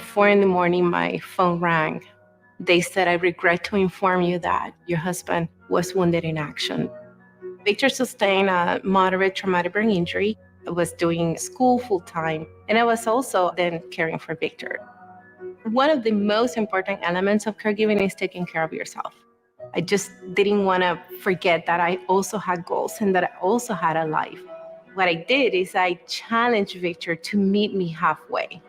4 in the morning, my phone rang. They said, "I regret to inform you that your husband was wounded in action." Victor sustained a moderate traumatic brain injury. I was doing school full time, and I was also then caring for Victor. One of the most important elements of caregiving is taking care of yourself. I just didn't want to forget that I also had goals and that I also had a life. What I did is I challenged Victor to meet me halfway.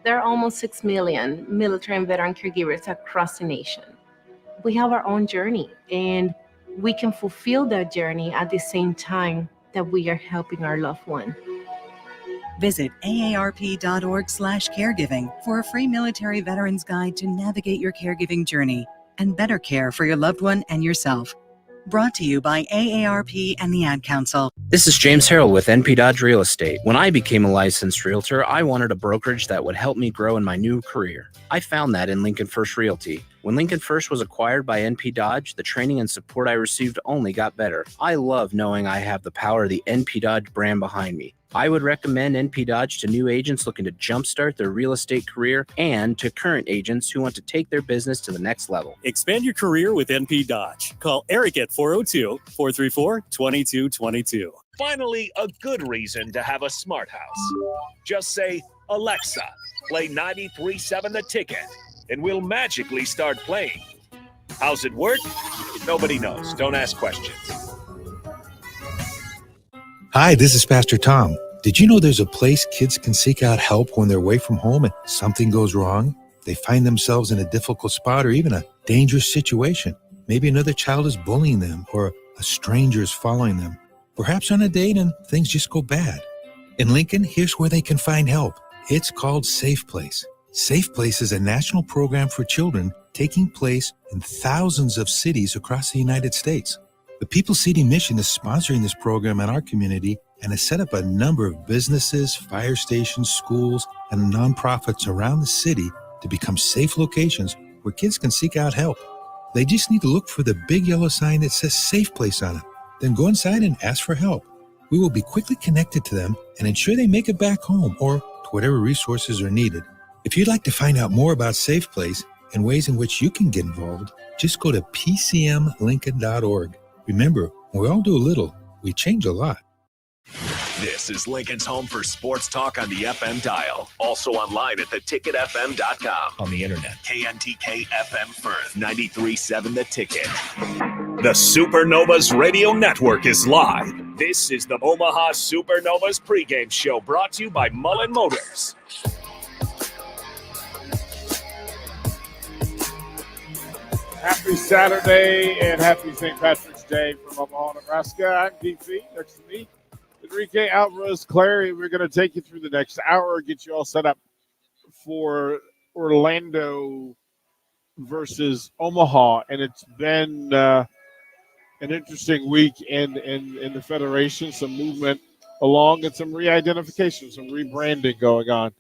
There are almost 6 million military and veteran caregivers across the nation. We have our own journey, and we can fulfill that journey at the same time that we are helping our loved one. Visit aarp.org/caregiving for a free military veterans guide to navigate your caregiving journey and better care for your loved one and yourself. Brought to you by AARP and the Ad Council. This is James Harrell with NP Dodge Real Estate. When I became a licensed realtor, I wanted a brokerage that would help me grow in my new career. I found that in Lincoln First Realty. When Lincoln First was acquired by NP Dodge, the training and support I received only got better. I love knowing I have the power of the NP Dodge brand behind me. I would recommend NP Dodge to new agents looking to jumpstart their real estate career and to current agents who want to take their business to the next level. Expand your career with NP Dodge. Call Eric at 402-434-2222. Finally, a good reason to have a smart house. Just say, "Alexa, play 93.7 The Ticket," and we'll magically start playing. How's it work? Nobody knows. Don't ask questions. Hi, this is Pastor Tom. Did you know there's a place kids can seek out help when they're away from home and something goes wrong? They find themselves in a difficult spot or even a dangerous situation. Maybe another child is bullying them or a stranger is following them. Perhaps on a date and things just go bad. In Lincoln, here's where they can find help. It's called Safe Place. Safe Place is a national program for children taking place in thousands of cities across the United States. The People City Mission is sponsoring this program in our community and has set up a number of businesses, fire stations, schools, and nonprofits around the city to become safe locations where kids can seek out help. They just need to look for the big yellow sign that says Safe Place on it. Then go inside and ask for help. We will be quickly connected to them and ensure they make it back home or to whatever resources are needed. If you'd like to find out more about Safe Place and ways in which you can get involved, just go to pcmlincoln.org. Remember, when we all do a little, we change a lot. This is Lincoln's home for sports talk on the FM dial. Also online at theticketfm.com. On the internet, KNTK FM Firth, 93.7 The Ticket. The Supernovas Radio Network is live. This is the Omaha Supernovas pregame show brought to you by Mullen Motors. Happy Saturday and happy St. Patrick's Day from Omaha, Nebraska. I'm DP. Next to me, Enrique Alvarez Clary. We're going to take you through the next hour, get you all set up for Orlando versus Omaha. And it's been an interesting week in the Federation, some movement along and some re-identification, some rebranding going on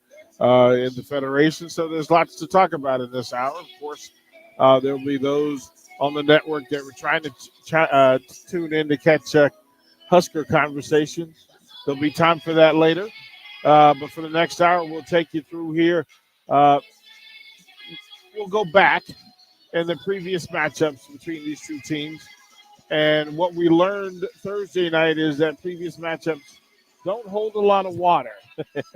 in the Federation. So there's lots to talk about in this hour. Of course, there will be those on the network that were trying to tune in to catch Husker conversation. There'll be time for that later. But for the next hour, we'll take you through here. We'll go back in the previous matchups between these two teams. And what we learned Thursday night is that previous matchups don't hold a lot of water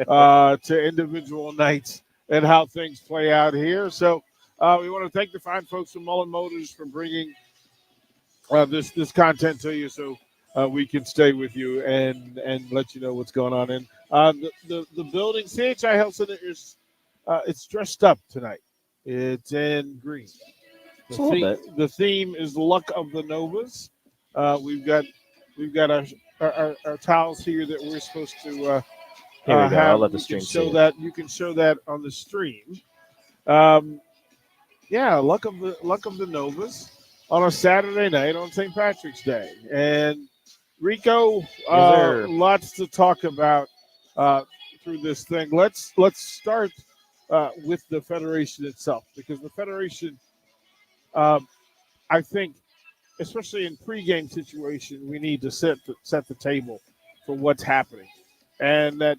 to individual nights and how things play out here. So we want to thank the fine folks from Mullen Motors for bringing this content to you so we can stay with you and let you know what's going on. And the building, CHI Health Center, it's dressed up tonight. It's in green. The theme is Luck of the Novas. We've got our towels here that we're supposed to here we go. have. I'll let the stream see that you can show that on the stream. Yeah, luck of the Novas on a Saturday night on St. Patrick's Day. And Rico, lots to talk about through this thing. Let's start with the Federation itself, because the Federation, I think, especially in pregame situation, we need to set the table for what's happening. And that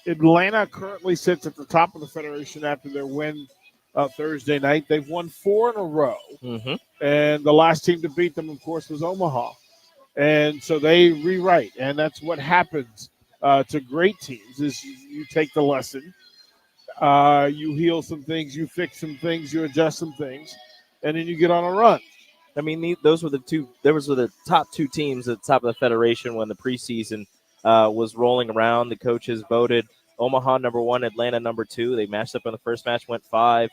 Atlanta currently sits at the top of the Federation after their win Thursday night. They've won 4 in a row. Mm-hmm. And the last team to beat them, of course, was Omaha. And so they rewrite. And that's what happens to great teams is you take the lesson, you heal some things, you fix some things, you adjust some things, and then you get on a run. I mean, those were the two. Those were the top two teams at the top of the Federation when the preseason was rolling around. The coaches voted Omaha number 1, Atlanta number 2. They matched up in the first match, went 5,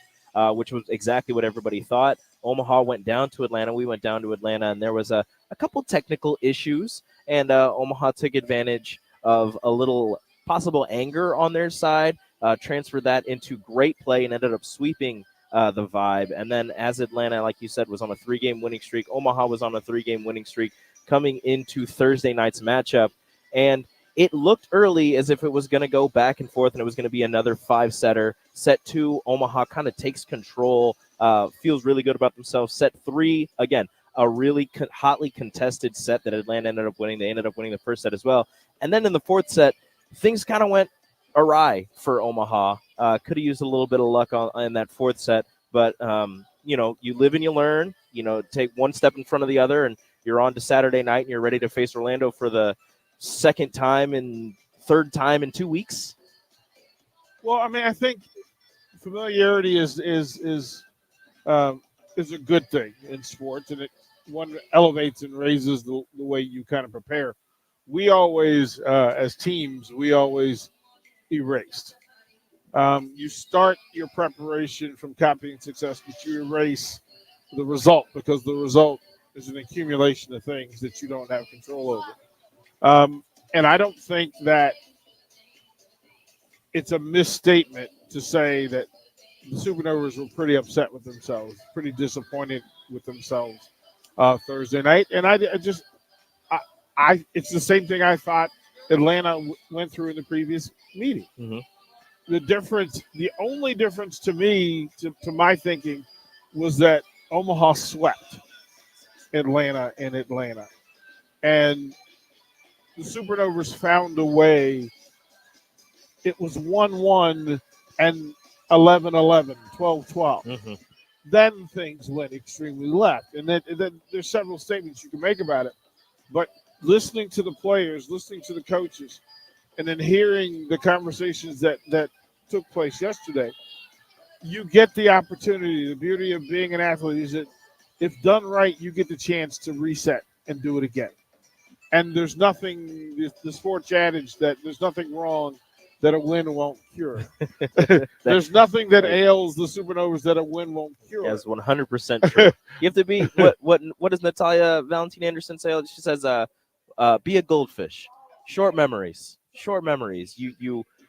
which was exactly what everybody thought. Omaha went down to Atlanta. We went down to Atlanta, and there was a couple technical issues, and Omaha took advantage of a little possible anger on their side, transferred that into great play, and ended up sweeping the Vibe. And then as Atlanta, like you said, was on a 3-game winning streak, Omaha was on a 3-game winning streak coming into Thursday night's matchup. And it looked early as if it was going to go back and forth and it was going to be another 5-setter. Set 2, Omaha kind of takes control, feels really good about themselves. Set 3, again, a really hotly contested set that Atlanta ended up winning. They ended up winning the first set as well. And then in the 4th set, things kind of went awry for Omaha. Could have used a little bit of luck in that 4th set, but you live and you learn. Take one step in front of the other, and you're on to Saturday night, and you're ready to face Orlando for the third time in 2 weeks. Well, I mean, I think familiarity is a good thing in sports, and one elevates and raises the way you kind of prepare. We always, as teams, erased. You start your preparation from copying success, but you erase the result because the result is an accumulation of things that you don't have control over. And I don't think that it's a misstatement to say that the Supernovas were pretty upset with themselves, pretty disappointed with themselves Thursday night. And it's the same thing I thought Atlanta went through in the previous meeting. Mm-hmm. The only difference to me, to my thinking, was that Omaha swept Atlanta in Atlanta. And the Supernovas found a way. It was 1-1 and 11-11, 12-12. Mm-hmm. Then things went extremely left. And then there's several statements you can make about it. But listening to the players, listening to the coaches, and then hearing the conversations that took place yesterday, you get the opportunity. The beauty of being an athlete is that if done right, you get the chance to reset and do it again. And there's nothing, the sports adage that there's nothing wrong that a win won't cure. There's nothing that ails the Supernovas that a win won't cure. That's 100% true. You have to be, what does Natalia Valentina Anderson say? She says, be a goldfish. Short memories.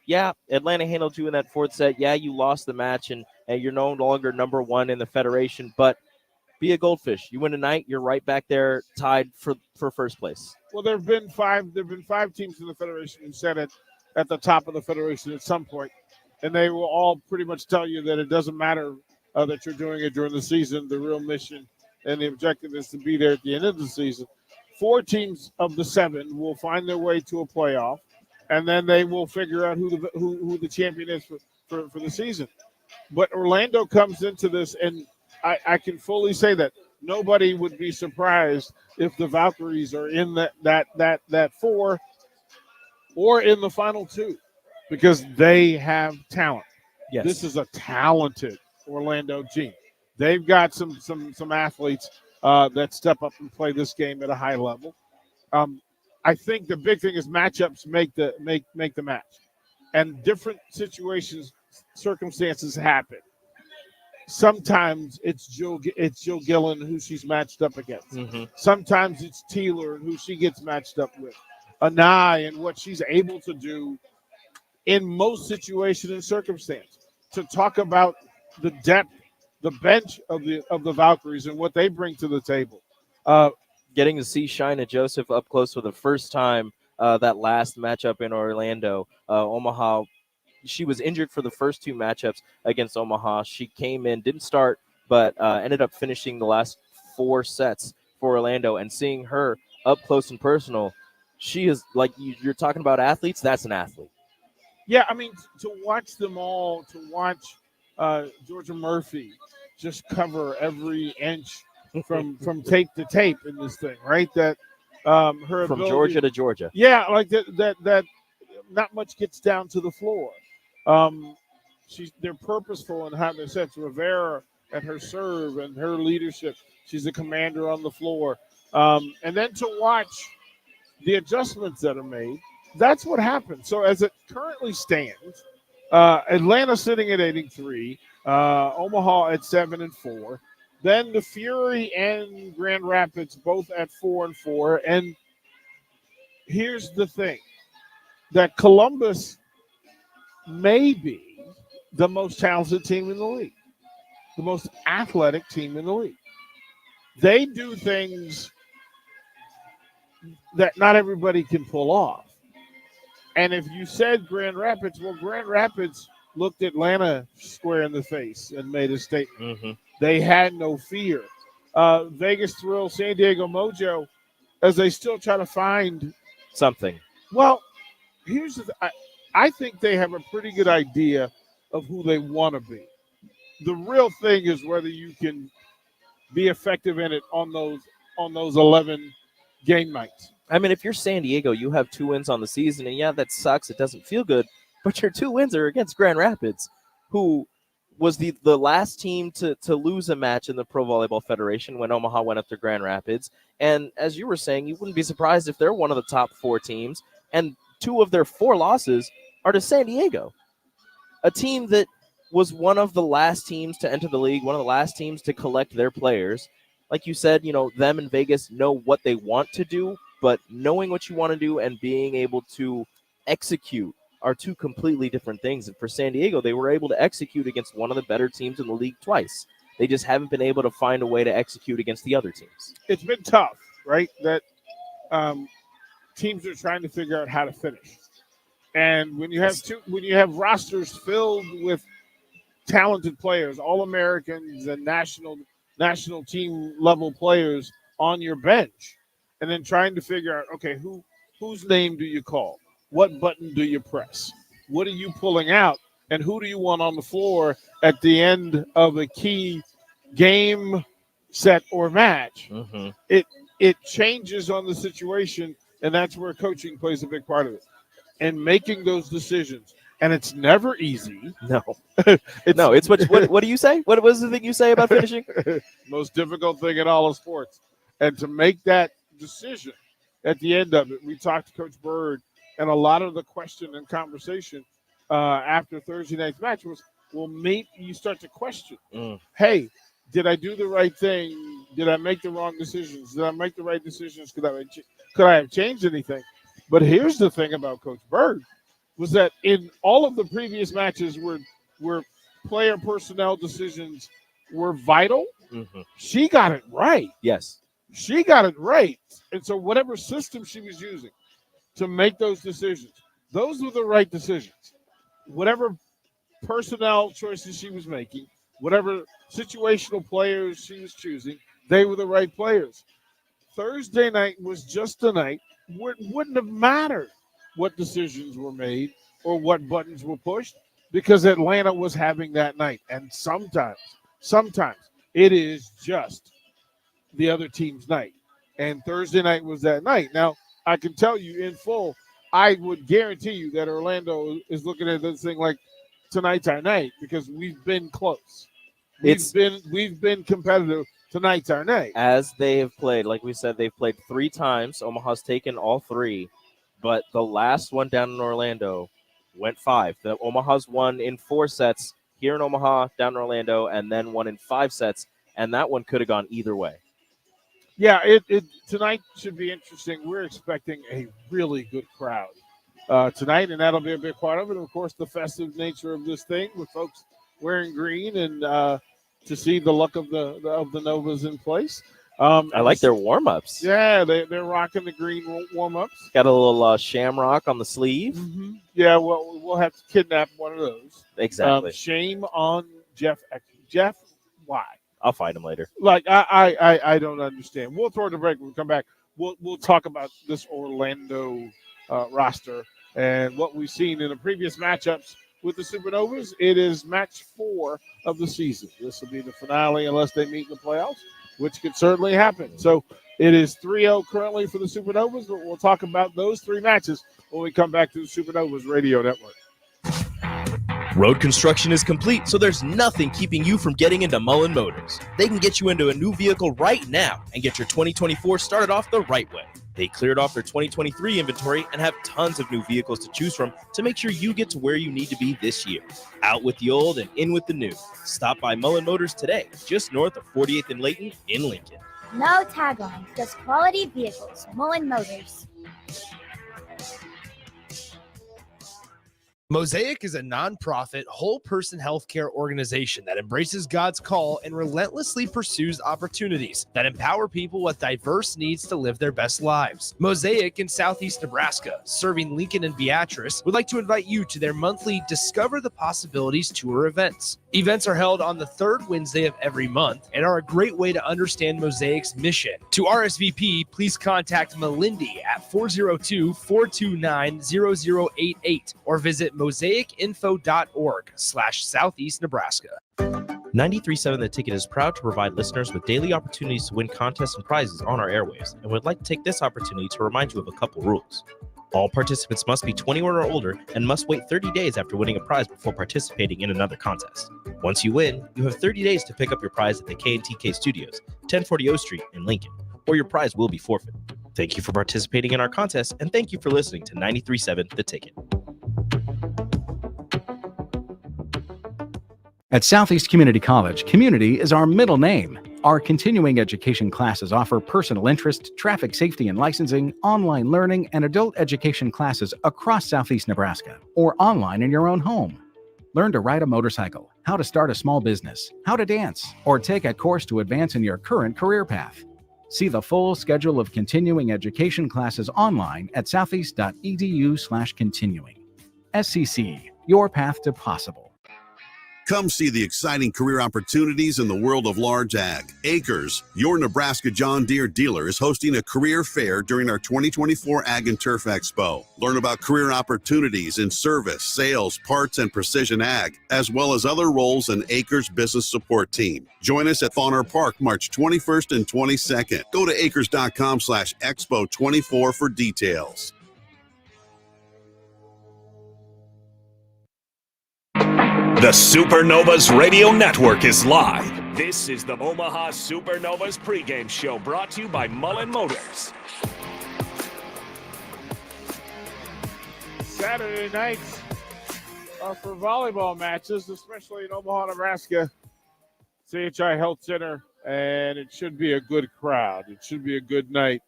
Yeah, Atlanta handled you in that 4th set. Yeah, you lost the match, and you're no longer number 1 in the Federation, but be a goldfish. You win tonight, you're right back there tied for first place. Well, there have been five teams in the Federation who said it at the top of the Federation at some point, and they will all pretty much tell you that it doesn't matter that you're doing it during the season. The real mission and the objective is to be there at the end of the season. 4 teams of the 7 will find their way to a playoff, and then they will figure out who the champion is for the season. But Orlando comes into this, and I can fully say that nobody would be surprised if the Valkyries are in that 4 or in the final 2, because they have talent. Yes. This is a talented Orlando team. They've got some athletes that step up and play this game at a high level. I think the big thing is matchups make the match, and different circumstances happen. Sometimes it's Jill Gillen who she's matched up against. Mm-hmm. Sometimes it's Taylor and who she gets matched up with. Anai and what she's able to do in most situation and circumstance. To talk about the depth, the bench of the Valkyries and what they bring to the table. Getting to see Shina Joseph up close for the first time that last matchup in Orlando. Omaha, she was injured for the first 2 matchups against Omaha. She came in, didn't start, but ended up finishing the last 4 sets for Orlando. And seeing her up close and personal, she is, like you're talking about athletes, that's an athlete. Yeah, I mean, to watch them all, to watch Georgia Murphy just cover every inch from tape to tape in this thing, right? That her From ability, Georgia to Georgia. yeah, like that not much gets down to the floor. Um, they're purposeful in how they set Rivera and her serve and her leadership. She's a commander on the floor, and then to watch the adjustments that are made. That's what happens. So as it currently stands, Atlanta sitting at 83, Omaha at 7-4. Then the Fury and Grand Rapids both at 4-4. And here's the thing: that Columbus may be the most talented team in the league, the most athletic team in the league. They do things that not everybody can pull off. And if you said Grand Rapids, well, Grand Rapids looked Atlanta square in the face and made a statement. Mm-hmm. They had no fear. Vegas Thrill, San Diego Mojo, as they still try to find something. Well, here's the I think they have a pretty good idea of who they want to be. The real thing is whether you can be effective in it on those 11 game nights. I mean, if you're San Diego, you have 2 wins on the season, and yeah, that sucks. It doesn't feel good, but your 2 wins are against Grand Rapids, who was the last team to lose a match in the Pro Volleyball Federation when Omaha went up to Grand Rapids. And as you were saying, you wouldn't be surprised if they're one of the top 4 teams, and 2 of their 4 losses are to San Diego, a team that was one of the last teams to enter the league, one of the last teams to collect their players. Like you said, them in Vegas know what they want to do, but knowing what you want to do and being able to execute are 2 completely different things. And for San Diego, they were able to execute against one of the better teams in the league twice. They just haven't been able to find a way to execute against the other teams. It's been tough, right? That teams are trying to figure out how to finish. And when you have rosters filled with talented players, All-Americans and national team level players on your bench, and then trying to figure out, okay, whose name do you call? What button do you press? What are you pulling out? And who do you want on the floor at the end of a key game, set, or match? Mm-hmm. It changes on the situation, and that's where coaching plays a big part of it. And making those decisions. And it's never easy. No. It's what do you say? What was the thing you say about finishing? Most difficult thing in all of sports. And to make that decision at the end of it, we talked to Coach Bird, and a lot of the question and conversation after Thursday night's match was, well, maybe you start to question, hey, did I do the right thing? Did I make the wrong decisions? Did I make the right decisions? Could I have changed anything? But here's the thing about Coach Bird was that in all of the previous matches where player personnel decisions were vital, she got it right. Yes. She got it right. And so whatever system she was using to make those decisions, those were the right decisions. Whatever personnel choices she was making, whatever situational players she was choosing, they were the right players. Thursday night was just a night where it wouldn't have mattered what decisions were made or what buttons were pushed because Atlanta was having that night. And sometimes it is just the other team's night. And Thursday night was that night. Now, I can tell you in full, I would guarantee you that Orlando is looking at this thing like tonight's our night because we've been close. We've been competitive. Tonight's our night. As they have played, like we said, they've played 3 times. Omaha's taken all 3, but the last one down in Orlando went 5. The Omaha's won in 4 sets here in Omaha, down in Orlando, and then won in 5 sets, and that one could have gone either way. Yeah, it tonight should be interesting. We're expecting a really good crowd tonight, and that'll be a big part of it. Of course, the festive nature of this thing with folks wearing green and to see the look of the Novas in place. I like their warm-ups. Yeah, they're rocking the green warm-ups. Got a little shamrock on the sleeve. Mm-hmm. Yeah, well, we'll have to kidnap one of those. Exactly. Shame on Jeff. Jeff, why? I'll find him later. Like I don't understand. We'll throw it to break. When we come back, we'll talk about this Orlando roster And what we've seen in the previous matchups with the Supernovas, it is match 4 of the season. This will be the finale unless they meet in the playoffs, which could certainly happen. So it is 3-0 currently for the Supernovas, but we'll talk about those 3 matches when we come back to the Supernovas Radio Network. Road construction is complete, so there's nothing keeping you from getting into Mullen Motors. They can get you into a new vehicle right now and get your 2024 started off the right way. They cleared off their 2023 inventory and have tons of new vehicles to choose from to make sure you get to where you need to be this year. Out with the old and in with the new. Stop by Mullen Motors today, just north of 48th and Layton in Lincoln. No tagline, just quality vehicles. Mullen Motors. Mosaic is a nonprofit, whole-person healthcare organization that embraces God's call and relentlessly pursues opportunities that empower people with diverse needs to live their best lives. Mosaic in Southeast Nebraska, serving Lincoln and Beatrice, would like to invite you to their monthly Discover the Possibilities tour events. Events are held on the third Wednesday of every month and are a great way to understand Mosaic's mission. To RSVP, please contact Melindy at 402-429-0088 or visit mosaicinfo.org/Southeast Nebraska. 93.7 The Ticket is proud to provide listeners with daily opportunities to win contests and prizes on our airwaves, and would like to take this opportunity to remind you of a couple rules. All participants must be 21 or older and must wait 30 days after winning a prize before participating in another contest. Once you win, you have 30 days to pick up your prize at the K&TK Studios, 1040 O Street in Lincoln, or your prize will be forfeited. Thank you for participating in our contest, and thank you for listening to 93.7 The Ticket. At Southeast Community College, community is our middle name. Our continuing education classes offer personal interest, traffic safety and licensing, online learning, and adult education classes across Southeast Nebraska, or online in your own home. Learn to ride a motorcycle, how to start a small business, how to dance, or take a course to advance in your current career path. See the full schedule of continuing education classes online at southeast.edu/continuing. SCC, your path to possible. Come see the exciting career opportunities in the world of large ag. Acres, your Nebraska John Deere dealer, is hosting a career fair during our 2024 Ag and Turf Expo. Learn about career opportunities in service, sales, parts, and precision ag, as well as other roles in Acres business support team. Join us at Fauner Park March 21st and 22nd. Go to acres.com/expo24 for details. The Supernovas Radio Network is live. This is the Omaha Supernovas pregame show brought to you by Mullen Motors. Saturday nights are for volleyball matches, especially in Omaha, Nebraska. CHI Health Center, and it should be a good crowd. It should be a good night.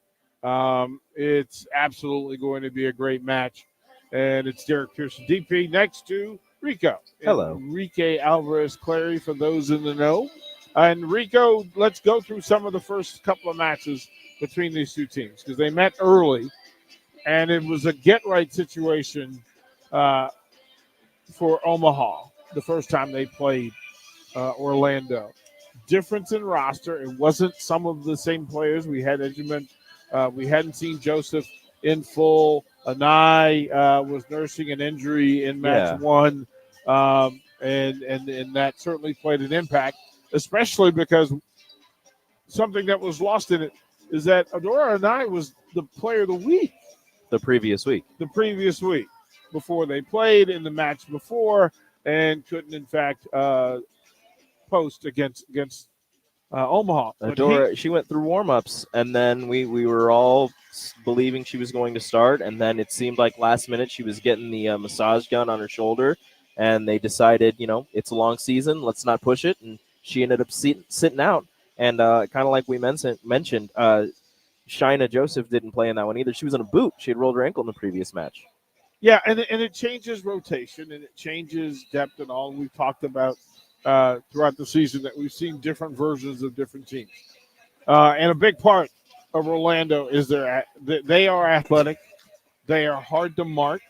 It's absolutely going to be a great match. And it's Derek Pearson, DP, next to Rico. Hello. Enrique Alvarez Clary, for those in the know. And Rico, let's go through some of the first couple of matches between these two teams, because they met early, and it was a get-right situation for Omaha the first time they played Orlando. Difference in roster. It wasn't some of the same players. We had Edgerman. We hadn't seen Joseph in full. Anai was nursing an injury in match one. And that certainly played an impact, especially because something that was lost in it is that Adora Anai was the player of the week. The previous week Before they played in the match before, and couldn't, in fact, post against Omaha. Adora, she went through warm-ups, and then we were all believing she was going to start, and then it seemed like last minute she was getting the massage gun on her shoulder, and they decided, it's a long season, let's not push it, and she ended up sitting out. And kind of like we mentioned, Shina Joseph didn't play in that one either. She was in a boot. She had rolled her ankle in the previous match. Yeah, and it changes rotation, and it changes depth and all. We've talked about throughout the season that we've seen different versions of different teams. And a big part of Orlando is they are athletic. They are hard to mark.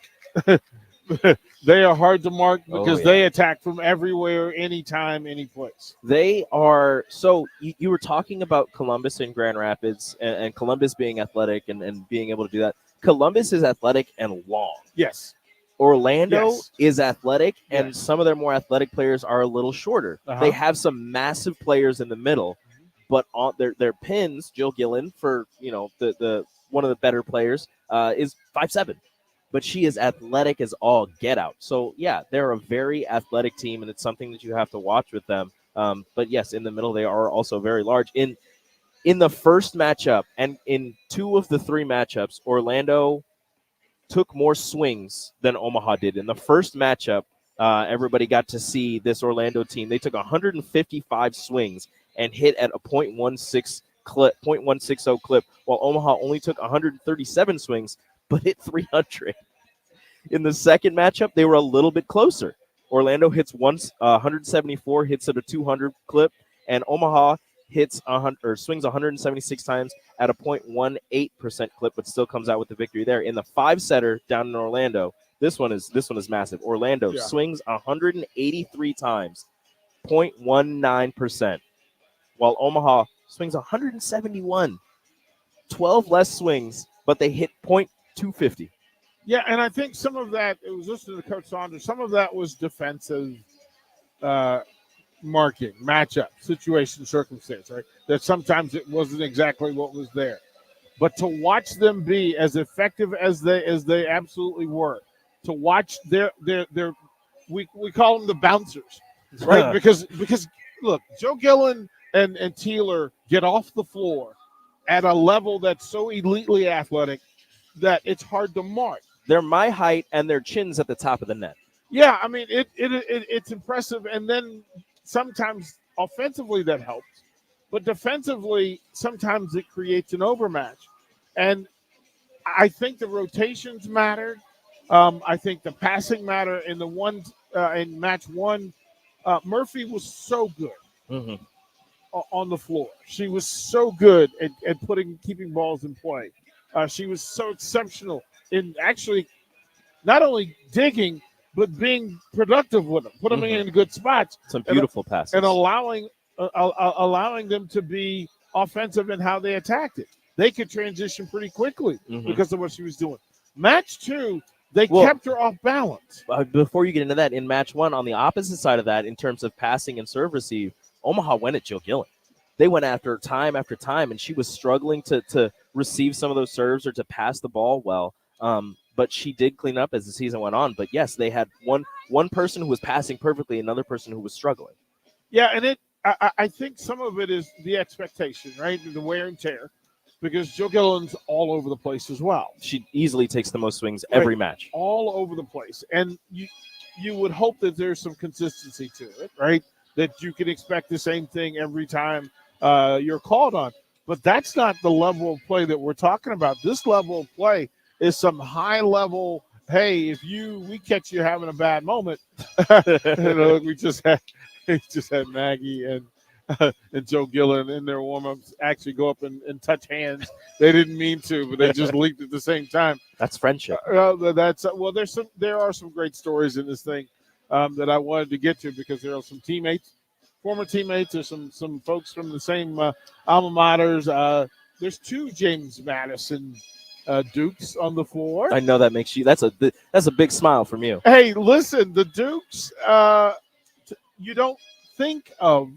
They are hard to mark because they attack from everywhere, anytime, any place. They are. So you were talking about Columbus and Grand Rapids and Columbus being athletic and being able to do that. Columbus is athletic and long. Yes. Orlando Yes. is athletic, and Yes. some of their more athletic players are a little shorter. They have some massive players in the middle, but on their pins, Jill Gillen, for the one of the better players, is 5'7", but she is athletic as all get out. So yeah, they're a very athletic team, and it's something that you have to watch with them. But yes, in the middle, they are also very large. In the first matchup and in 2 of the 3 matchups, Orlando took more swings than Omaha did. In the first matchup, everybody got to see this Orlando team. They took 155 swings and hit at a .16 clip, .160 clip, while Omaha only took 137 swings but hit 300. In the second matchup, they were a little bit closer. Orlando hits 174, hits at a 200 clip, and Omaha hits 100 or swings 176 times at a .18% clip, but still comes out with the victory there. In the 5-setter down in Orlando, this one is massive. Orlando swings 183 times, 0.19%, while Omaha swings 171, 12 less swings, but they hit .250. Yeah, and I think some of that, it was listening to Coach Saunders, some of that was defensive marking, matchup, situation, circumstance, right? That sometimes it wasn't exactly what was there. But to watch them be as effective as they absolutely were, to watch their we call them the bouncers, right? because look, Joe Gillen and Teeler get off the floor at a level that's so elitely athletic that it's hard to mark. They're my height, and their chin's at the top of the net. Yeah, I mean, it's impressive. And then sometimes offensively that helps. But defensively, sometimes it creates an overmatch. And I think the rotations mattered. I think the passing mattered. In the one in match 1, Murphy was so good on the floor. She was so good at keeping balls in play. She was so exceptional in actually not only digging, but being productive with them, putting them in good spots. Some beautiful passes. And allowing them to be offensive in how they attacked it. They could transition pretty quickly because of what she was doing. Match 2, they kept her off balance. Before you get into that, in match 1, on the opposite side of that, in terms of passing and serve receive, Omaha went at Jill Gillen. They went after time after time, and she was struggling to receive some of those serves or to pass the ball well. But she did clean up as the season went on. But yes, they had one person who was passing perfectly, another person who was struggling. Yeah, and I think some of it is the expectation, right? The wear and tear, because Jill Gillen's all over the place as well. She easily takes the most swings every match. All over the place. And you would hope that there's some consistency to it, right? That you can expect the same thing every time you're called on. But that's not the level of play that we're talking about. This level of play is some high level, hey, if we catch you having a bad moment, we just had Maggie and Joe Gillen in their warm-ups actually go up and touch hands. They didn't mean to, but they just leaped at the same time. That's friendship. There are some great stories in this thing that I wanted to get to, because there are some former teammates. There's some folks from the same alma maters. There's 2 James Madison Dukes on the floor. I know that makes you. That's a big smile from you. Hey, listen, the Dukes. You don't think of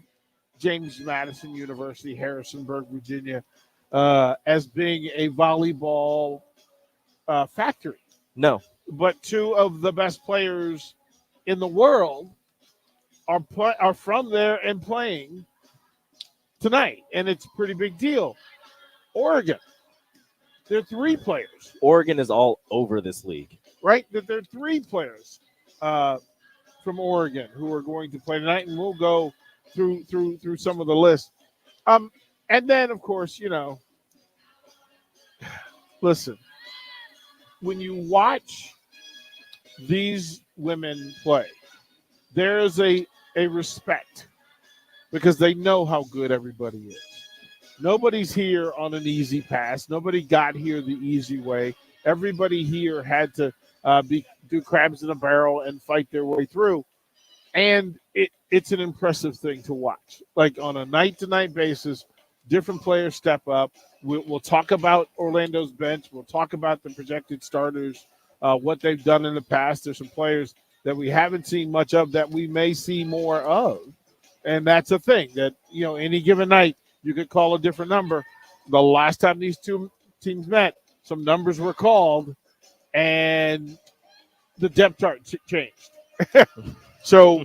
James Madison University, Harrisonburg, Virginia, as being a volleyball factory. No, but 2 of the best players in the world are from there and playing tonight, and it's a pretty big deal. Oregon. There are 3 players. Oregon is all over this league. Right? There are 3 players from Oregon who are going to play tonight, and we'll go through some of the list. And then, of course, listen, when you watch these women play, there is a respect, because they know how good everybody is. Nobody's here on an easy pass. Nobody got here the easy way. Everybody here had to do crabs in a barrel and fight their way through. And it's an impressive thing to watch. Like on a night-to-night basis, different players step up. We'll talk about Orlando's bench. We'll talk about the projected starters, what they've done in the past. There's some players that we haven't seen much of that we may see more of. And that's a thing that, any given night, you could call a different number. The last time these two teams met, some numbers were called, and the depth chart changed. So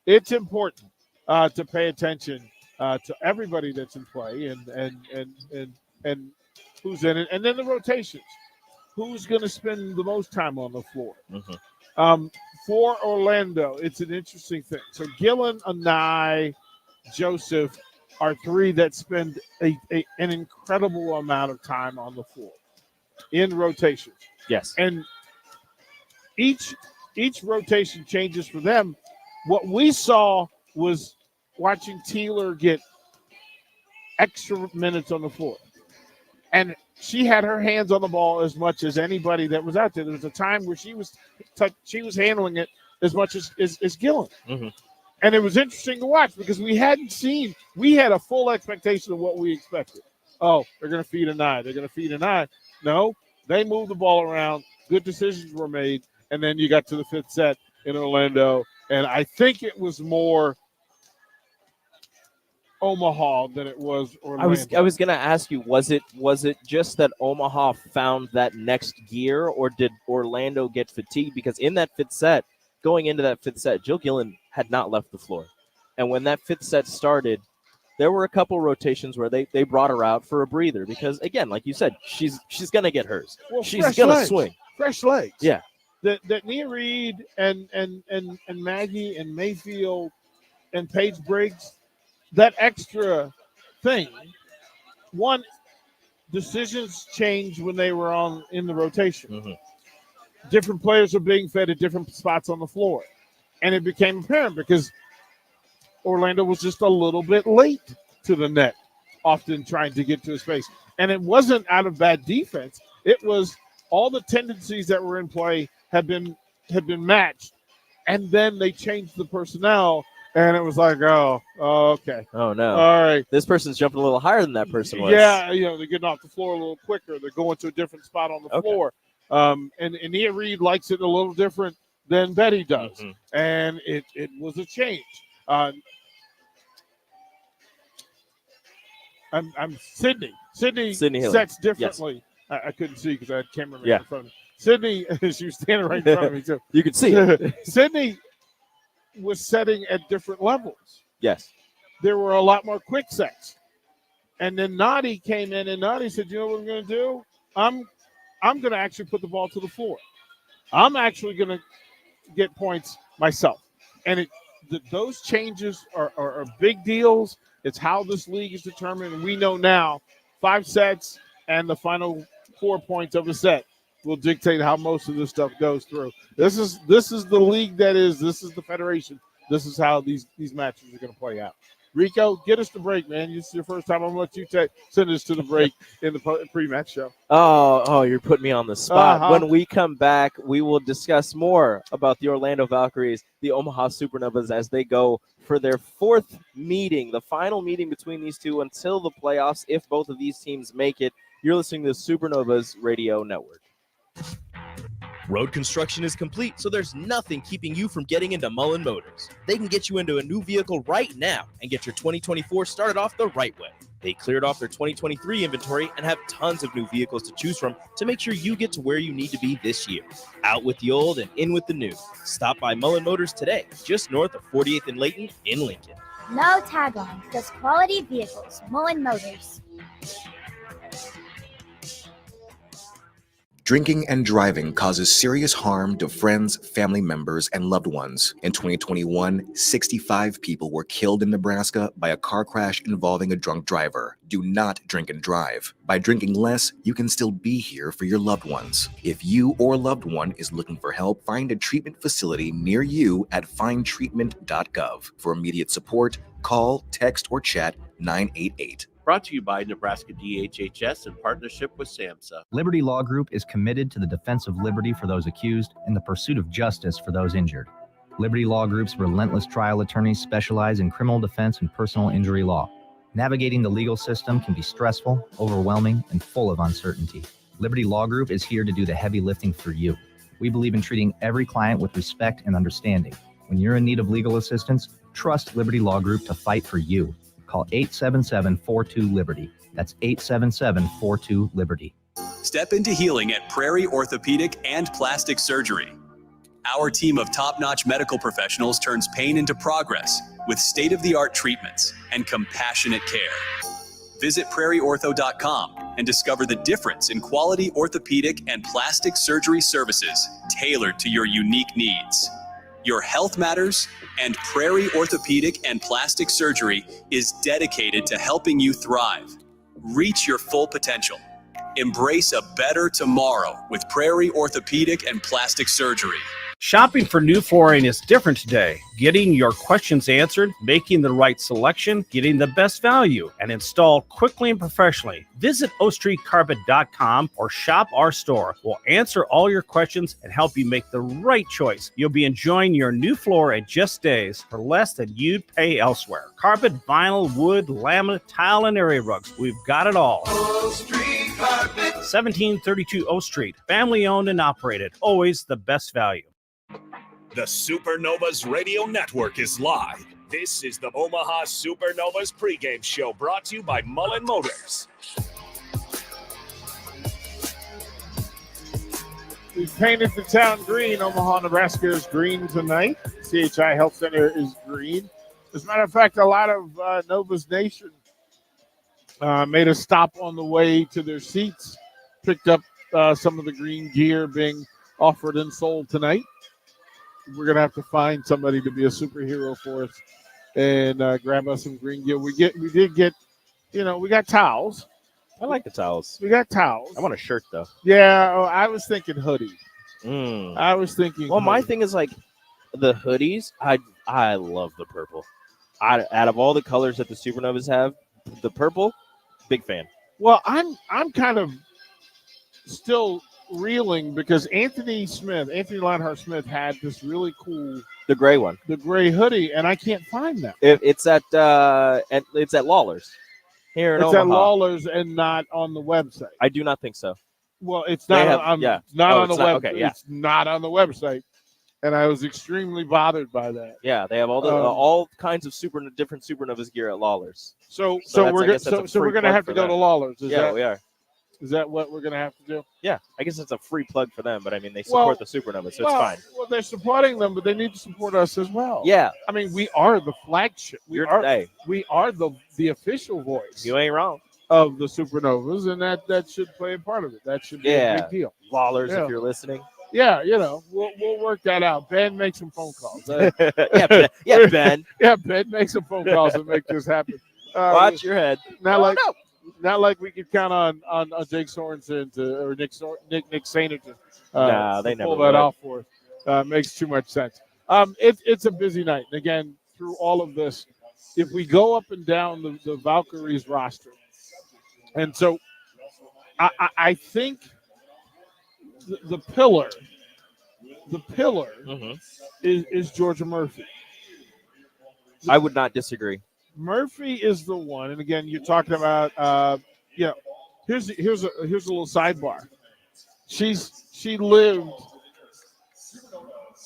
it's important to pay attention to everybody that's in play and who's in it, and then the rotations. Who's going to spend the most time on the floor? Mm-hmm. For Orlando, it's an interesting thing. So Gillen, Anai, Joseph are three that spend an incredible amount of time on the floor in rotations. Yes. And each rotation changes for them. What we saw was watching Teeler get extra minutes on the floor. And she had her hands on the ball as much as anybody that was out there. There was a time where she was handling it as much as Gillen. Mm-hmm. And it was interesting to watch because we had a full expectation of what we expected. Oh, they're going to feed Anai. No, they moved the ball around. Good decisions were made. And then you got to the fifth set in Orlando. And I think it was more Omaha than it was Orlando. I was going to ask you, was it just that Omaha found that next gear, or did Orlando get fatigued? Because in that going into that fifth set, Jill Gillen had not left the floor. And when that fifth set started, there were a couple rotations where they brought her out for a breather because, again, like you said, she's going to get hers. Well, she's going to swing. Fresh legs. Yeah. That Nia Reed and Maggie and Mayfield and Paige Briggs, that extra thing. One, decisions changed when they were in the rotation. Mm-hmm. Different players were being fed at different spots on the floor. And it became apparent because Orlando was just a little bit late to the net, often trying to get to a space. And it wasn't out of bad defense. It was all the tendencies that were in play had been matched. And then they changed the personnel. And it was like, okay. Oh, no. All right. This person's jumping a little higher than that person was. Yeah, they're getting off the floor a little quicker. They're going to a different spot on the floor. And Nia Reed likes it a little different than Betty does. Mm-hmm. And it was a change. I'm Sydney. Sydney sets differently. Yes. I couldn't see because I had cameraman in front of me. Sydney, she was standing right in front of me, too. You could see it. Sydney was setting at different levels. Yes. There were a lot more quick sets. And then Nadi came in, and Nadi said, you know what I'm going to do? I'm going to actually put the ball to the floor. I'm actually going to get points myself. And those changes are big deals. It's how this league is determined. And we know now 5 sets and the final 4 points of a set will dictate how most of this stuff goes through. This is the league this is the federation. This is how these matches are going to play out. Rico, get us the break, man. This is your first time. I'm going to let you send us to the break in the pre-match show. Oh, you're putting me on the spot. When we come back, we will discuss more about the Orlando Valkyries, the Omaha Supernovas, as they go for their 4th meeting, the final meeting between these two until the playoffs, if both of these teams make it. You're listening to the Supernovas Radio Network. Road construction is complete, so there's nothing keeping you from getting into Mullen Motors. They can get you into a new vehicle right now and get your 2024 started off the right way. They cleared off their 2023 inventory and have tons of new vehicles to choose from to make sure you get to where you need to be this year. Out with the old and in with the new. Stop by Mullen Motors today, just north of 48th and Layton in Lincoln. No tag-on, just quality vehicles. Mullen Motors. Drinking and driving causes serious harm to friends, family members, and loved ones. In 2021, 65 people were killed in Nebraska by a car crash involving a drunk driver. Do not drink and drive. By drinking less, you can still be here for your loved ones. If you or loved one is looking for help, find a treatment facility near you at findtreatment.gov. For immediate support, call, text, or chat 988. Brought to you by Nebraska DHHS in partnership with SAMHSA. Liberty Law Group is committed to the defense of liberty for those accused and the pursuit of justice for those injured. Liberty Law Group's relentless trial attorneys specialize in criminal defense and personal injury law. Navigating the legal system can be stressful, overwhelming, and full of uncertainty. Liberty Law Group is here to do the heavy lifting for you. We believe in treating every client with respect and understanding. When you're in need of legal assistance, trust Liberty Law Group to fight for you. Call 877-42-LIBERTY. That's 877-42-LIBERTY. Step into healing at Prairie Orthopedic and Plastic Surgery. Our team of top-notch medical professionals turns pain into progress with state-of-the-art treatments and compassionate care. Visit prairieortho.com and discover the difference in quality orthopedic and plastic surgery services tailored to your unique needs. Your health matters, and Prairie Orthopedic and Plastic Surgery is dedicated to helping you thrive. Reach your full potential. Embrace a better tomorrow with Prairie Orthopedic and Plastic Surgery. Shopping for new flooring is different today. Getting your questions answered, making the right selection, getting the best value, and installed quickly and professionally. Visit ostreetcarpet.com or shop our store. We'll answer all your questions and help you make the right choice. You'll be enjoying your new floor in just days for less than you'd pay elsewhere. Carpet, vinyl, wood, laminate, tile, and area rugs. We've got it all. 1732 O Street. Family owned and operated. Always the best value. The Supernovas Radio Network is live. This is the Omaha Supernovas pregame show brought to you by Mullen Motors. We've painted the town green. Omaha, Nebraska is green tonight. CHI Health Center is green. As a matter of fact, a lot of Novas Nation made a stop on the way to their seats, picked up some of the green gear being offered and sold tonight. We're going to have to find somebody to be a superhero for us and grab us some green gear. We did get, we got towels. I like the towels. We got towels. I want a shirt, though. Yeah, I was thinking hoodie. I was thinking Well, my hoodie. thing is, like, the hoodies, I love the purple. Out of all the colors that the Supernovas have, the purple, big fan. Well, I'm kind of still reeling because Anthony Lionheart Smith had this really cool, The gray one. the gray hoodie, and I can't find that. It's at Lawler's here in It's Omaha. at Lawler's and not on the website. I do not think so. Well, it's They not. have- yeah. Not Oh, on the it's not- web. okay, yeah. It's not on the website, and I was extremely bothered by that. Yeah, they have all kinds of different Supernovas gear at Lawler's. So that's- we're I guess that's so, a so free we're gonna plug have to for go them. to Lawler's. We are. Is that what we're gonna have to do? Yeah, I guess it's a free plug for them, but I mean they support the Supernovas, so it's fine. Well, they're supporting them, but they need to support us as well. Yeah. I mean, we are the flagship. We are the official voice. You ain't wrong. Of the Supernovas, and that should play a part of it. That should be a big deal. Lawler's, Yeah. if you're listening. Yeah, we'll work that out. Ben, make some phone calls. Ben. Yeah, Ben, make some phone calls and make this happen. Watch your head. Not like we could count on Jake Sorensen or Nick Sainer to they to never pull that would. off for us. Makes too much sense. It's a busy night. And again, through all of this, if we go up and down the Valkyries roster, and so I think the pillar is Georgia Murphy. I would not disagree. Murphy is the one, and again, you're talking about here's a little sidebar. She lived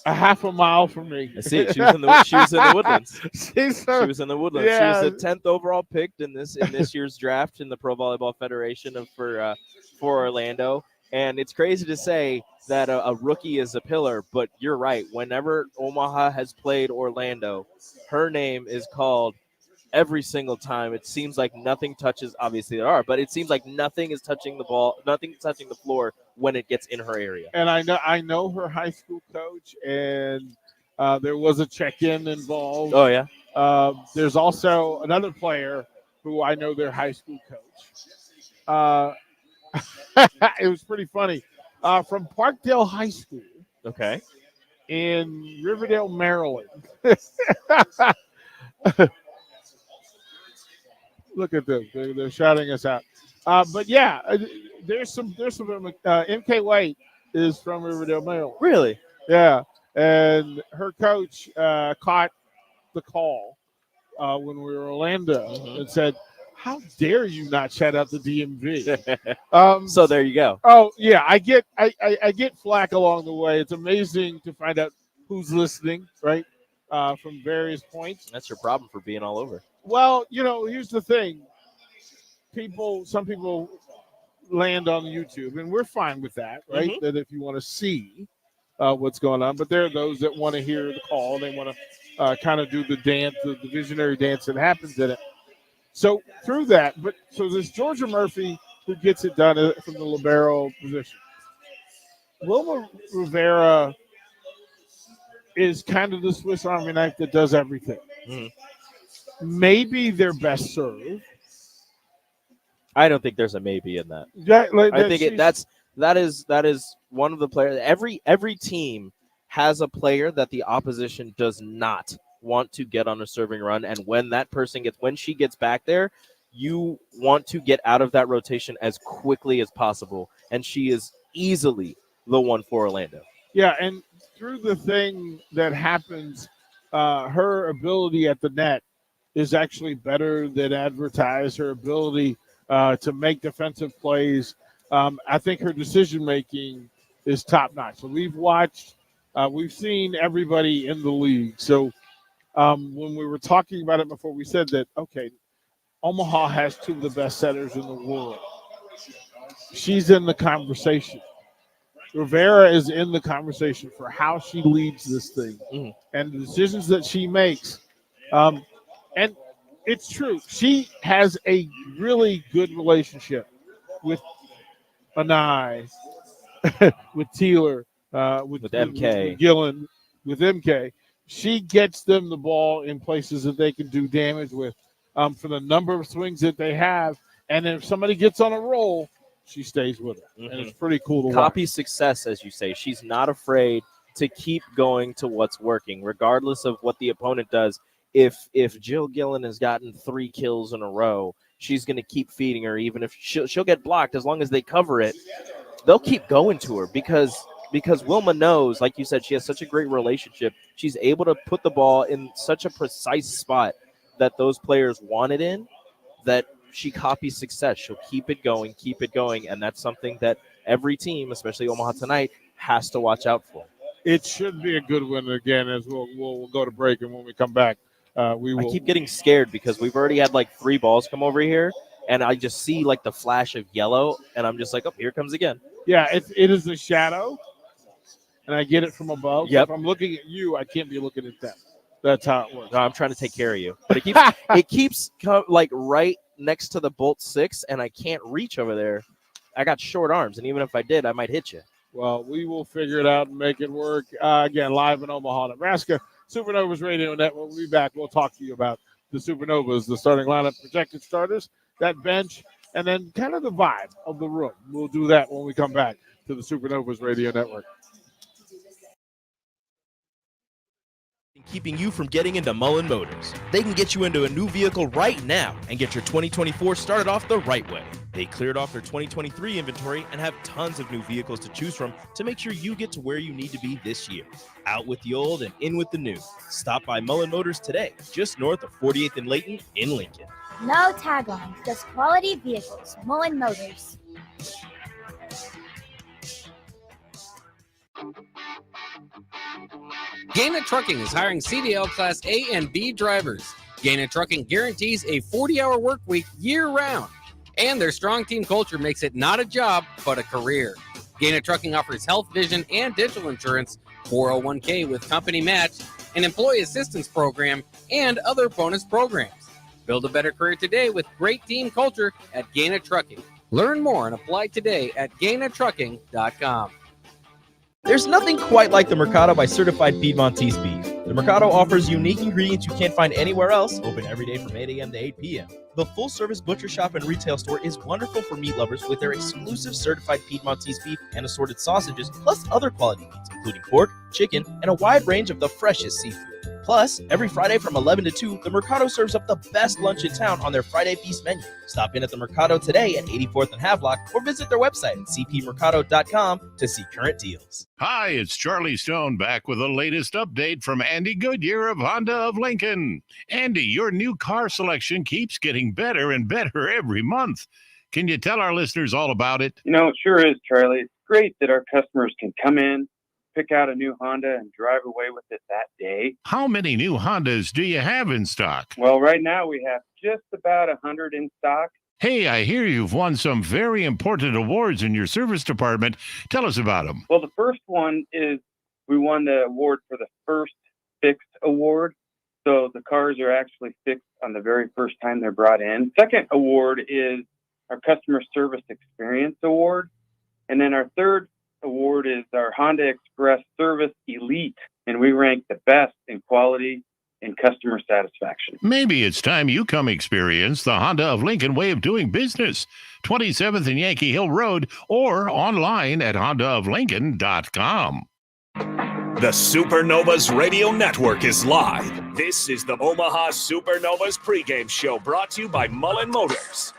a half a mile from me. I see. She was in the Woodlands. She was in the Woodlands. Yeah. She was the 10th overall picked in this year's draft in the Pro Volleyball Federation for Orlando. And it's crazy to say that a rookie is a pillar, but you're right. Whenever Omaha has played Orlando, her name is called every single time. It seems like nothing touches. Obviously there are, but it seems like nothing is touching the ball, nothing is touching the floor when it gets in her area. And I know her high school coach, and there was a check-in involved. Oh yeah. There's also another player who I know their high school coach. It was pretty funny. From Parkdale High School. Okay. In Riverdale, Maryland. Look at them. They're shouting us out. But yeah, there's some MK White is from Riverdale, Maryland. Really? Yeah. And her coach caught the call when we were in Orlando and said, How dare you not shout out the DMV? So there you go. Oh yeah, I get flack along the way. It's amazing to find out who's listening, right? From various points. That's your problem for being all over. Well, here's the thing. Some people land on YouTube, and we're fine with that, right? Mhm. That if you want to see what's going on, but there are those that want to hear the call. They want to kind of do the dance, the visionary dance that happens in it. So through that, so there's Georgia Murphy who gets it done from the libero position. Wilma Rivera is kind of the Swiss Army knife that does everything. Mm-hmm. Maybe their best serve. I don't think there's a maybe in that. Yeah, I think that is one of the players. Every team has a player that the opposition does not want to get on a serving run, and when she gets back there, you want to get out of that rotation as quickly as possible, and she is easily the one for Orlando. Yeah, and through the thing that happens, her ability at the net is actually better than advertised. Her ability to make defensive plays, I think her decision making is top notch. So we've seen everybody in the league. So when we were talking about it before, we said that, okay, Omaha has two of the best setters in the world. She's in the conversation. Rivera is in the conversation for how she leads this thing and the decisions that she makes. And it's true. She has a really good relationship with Anai, with Teeler, with MK. with Gillen, with MK. She gets them the ball in places that they can do damage with for the number of swings that they have. And if somebody gets on a roll, she stays with it. Mm-hmm. And it's pretty cool to Copy watch. success, as you say. She's not afraid to keep going to what's working, regardless of what the opponent does. If Jill Gillen has gotten 3 kills in a row, she's going to keep feeding her, even if she'll get blocked. As long as they cover it, they'll keep going to her because Wilma knows, like you said, she has such a great relationship. She's able to put the ball in such a precise spot that those players want it in, that she copies success. She'll keep it going, and that's something that every team, especially Omaha tonight, has to watch out for. It should be a good one again, as we'll go to break, and when we come back, we will. I keep getting scared because we've already had like 3 balls come over here, and I just see like the flash of yellow, and I'm just like, oh, here it comes again. Yeah, it is a shadow, and I get it from above. Yep. So if I'm looking at you, I can't be looking at them. That's how it works. No, I'm trying to take care of you, but it keeps like right next to the bolt 6, and I can't reach over there. I got short arms, and even if I did, I might hit you. Well, we will figure it out and make it work. Again, live in Omaha, Nebraska, Supernovas Radio Network. We'll be back. We'll talk to you about the Supernovas, the starting lineup, projected starters, that bench, and then kind of the vibe of the room. We'll do that when we come back to the Supernovas Radio Network. Keeping you from getting into Mullen Motors. They can get you into a new vehicle right now and get your 2024 started off the right way. They cleared off their 2023 inventory and have tons of new vehicles to choose from to make sure you get to where you need to be this year. Out with the old and in with the new. Stop by Mullen Motors today, just north of 48th and Layton in Lincoln. No tagline, just quality vehicles. Mullen Motors. Gaina Trucking is hiring CDL Class A and B drivers. Gaina Trucking guarantees a 40-hour work week year-round, and their strong team culture makes it not a job, but a career. Gaina Trucking offers health, vision, and dental insurance, 401k with company match, an employee assistance program, and other bonus programs. Build a better career today with great team culture at Gaina Trucking. Learn more and apply today at GainaTrucking.com. There's nothing quite like the Mercado by Certified Piedmontese Beef. The Mercado offers unique ingredients you can't find anywhere else, open every day from 8 a.m. to 8 p.m. The full-service butcher shop and retail store is wonderful for meat lovers with their exclusive Certified Piedmontese Beef and assorted sausages, plus other quality meats, including pork, chicken, and a wide range of the freshest seafood. Plus, every Friday from 11 to 2, the Mercado serves up the best lunch in town on their Friday Feast menu. Stop in at the Mercado today at 84th and Havelock or visit their website at cpmercado.com to see current deals. Hi, it's Charlie Stone back with the latest update from Andy Goodyear of Honda of Lincoln. Andy, your new car selection keeps getting better and better every month. Can you tell our listeners all about it? You know, it sure is, Charlie. It's great that our customers can come in, pick out a new Honda, and drive away with it that day. How many new Hondas do you have in stock? Well, right now we have just about 100 in stock. Hey, I hear you've won some very important awards in your service department. Tell us about them. Well, the first one is we won the award for the first fixed award. So the cars are actually fixed on the very first time they're brought in. Second award is our Customer Service Experience Award. And then our third award is our Honda Express Service Elite. And we rank the best in quality and customer satisfaction. Maybe it's time you come experience the Honda of Lincoln way of doing business. 27th and Yankee Hill Road or online at hondaoflincoln.com. The Supernovas Radio Network is live. This is the Omaha Supernovas pregame show brought to you by Mullen Motors.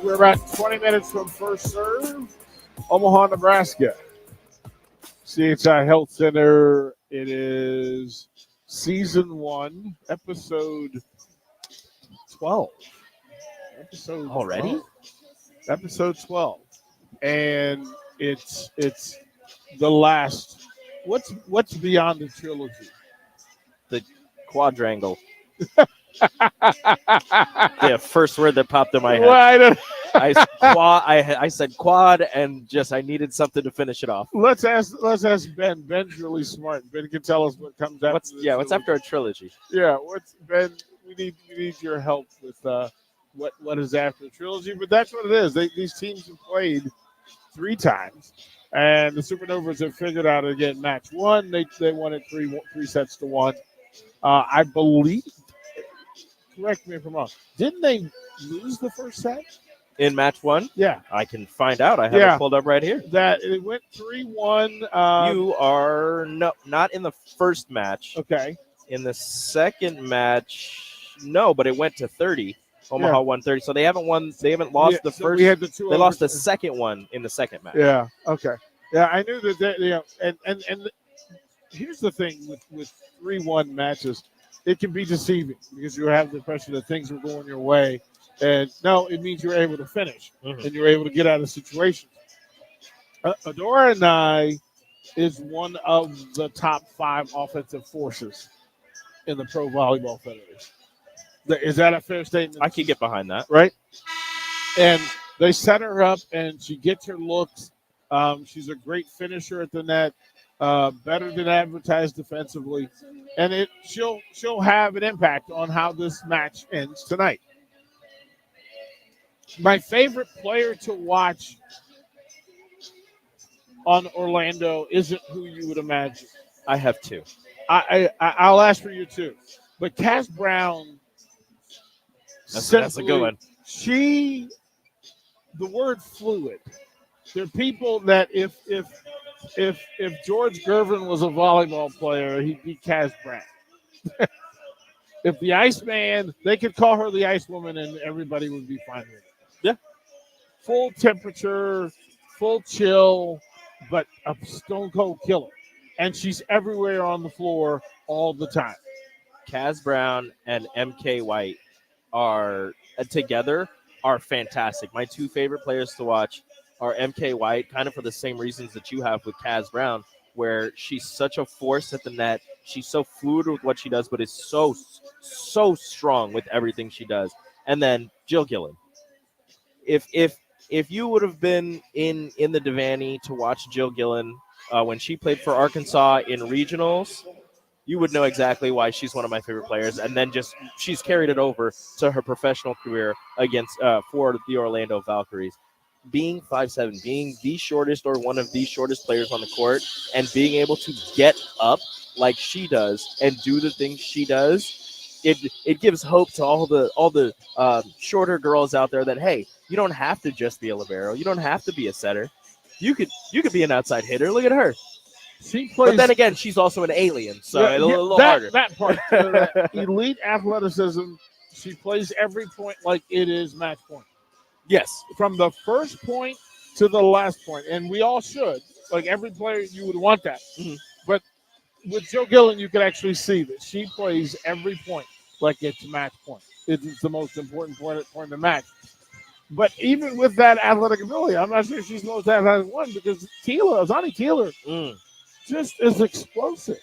We're about 20 minutes from first serve. Omaha, Nebraska. CHI Health Center. It is season 1, episode 12. Episode already? 12. Episode 12. And it's the last. What's beyond the trilogy? The quadrangle. The first word that popped in my head. Well, I said quad, and just I needed something to finish it off. Let's ask Ben. Ben's really smart. Ben can tell us what comes after. What's after a trilogy? Yeah, what's Ben? We need your help with what is after a trilogy. But that's what it is. These teams have played 3 times, and the Supernovas have figured out again. Match 1, they won it 3 sets to 1. I believe. Correct me if I'm wrong. Didn't they lose the first set? In match 1? Yeah. I can find out. I have it pulled up right here. That it went 3-1. You are not in the first match. Okay. In the second match, no, but it went to 30. Omaha won 30. So they haven't lost the first. We had the 2 they lost the second one in the second match. Yeah. Okay. Yeah, I knew that and here's the thing with 3-1 matches. It can be deceiving because you have the impression that things are going your way. And no, it means you're able to finish and you're able to get out of situations. Adora Nye is one of the top 5 offensive forces in the Pro Volleyball Federation. Is that a fair statement? I can get behind that. Right? And they set her up and she gets her looks. She's a great finisher at the net. Better than advertised defensively, and she'll have an impact on how this match ends tonight. My favorite player to watch on Orlando isn't who you would imagine. I have 2. I'll ask for you 2, but Cass Brown. That's a good one. The word fluid. There are people that if George Gervin was a volleyball player, he'd be Cass Brown. If the Iceman, they could call her the Ice Woman and everybody would be fine with it. Yeah. Full temperature, full chill, but a stone cold killer. And she's everywhere on the floor all the time. Cass Brown and MK White are together are fantastic. My 2 favorite players to watch are MK White, kind of for the same reasons that you have with Cass Brown, where she's such a force at the net. She's so fluid with what she does, but is so strong with everything she does. And then Jill Gillen. If you would have been in the Devaney to watch Jill Gillen when she played for Arkansas in regionals, you would know exactly why she's one of my favorite players. And then she's carried it over to her professional career against for the Orlando Valkyries. Being 5'7", being the shortest or one of the shortest players on the court, and being able to get up like she does and do the things she does, it gives hope to all the shorter girls out there that, hey, you don't have to just be a libero. You don't have to be a setter. You could be an outside hitter. Look at her. She plays. But then again, she's also an alien, so Yeah, it's a little that, harder. That part, that elite athleticism. She plays every point like it is match point. Yes. From the first point to the last point, and we all should. Like every player, you would want that. Mm-hmm. But with Joe Gillen, you could actually see that she plays every point like it's match point. It's the most important point in the match. But even with that athletic ability, I'm not sure she's the most athletic one because Azani Teeler, just is explosive.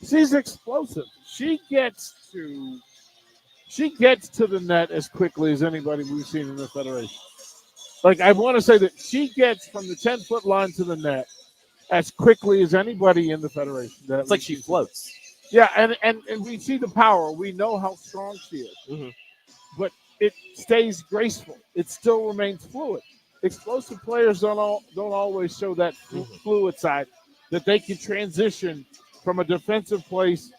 She's explosive. She gets to the net as quickly as anybody we've seen in the Federation. Like, I want to say that she gets from the 10-foot line to the net as quickly as anybody in the Federation. It's like she floats. Yeah, and we see the power. We know how strong she is. Mm-hmm. But it stays graceful. It still remains fluid. Explosive players don't always show that fluid side, that they can transition from a defensive place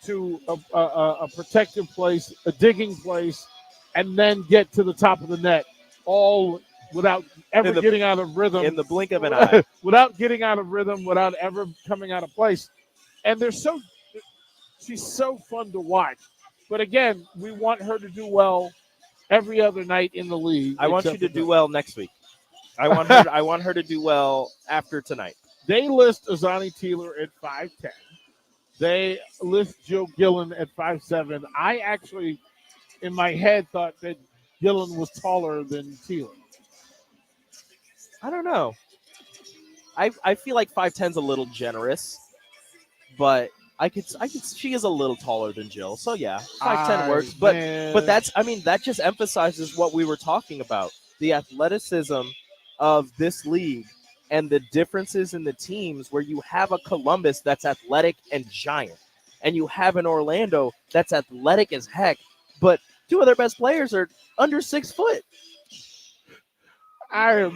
to a protective place, a digging place, and then get to the top of the net, all without ever getting out of rhythm. In the blink of an eye. Without getting out of rhythm, without ever coming out of place. And she's so fun to watch. But again, we want her to do well every other night in the league. I want you to do well next week. I want her to do well after tonight. They list Azani Teeler at 5'10". They list Joe Gillen at 5'7". I actually, in my head, thought that Gillen was taller than Teeler. I don't know. I feel like 5'10's a little generous, but I could she is a little taller than Jill. So yeah, 5'10 works. But that just emphasizes what we were talking about. The athleticism of this league and the differences in the teams where you have a Columbus that's athletic and giant, and you have an Orlando that's athletic as heck, but two of their best players are under 6 foot. I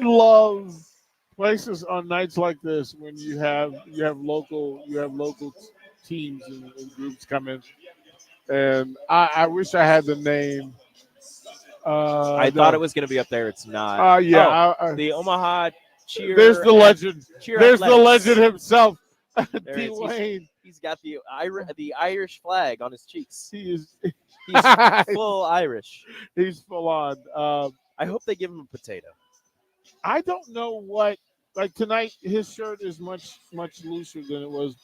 love places on nights like this when you have local teams and groups come in, and I wish I had the name. I thought it was going to be up there. It's not. The Omaha cheer. There's the legend. There's the legend himself, D. Wayne. He's got the Irish flag on his cheeks. He's full Irish. He's full on. I hope they give him a potato. I don't know what. Like tonight, his shirt is much looser than it was.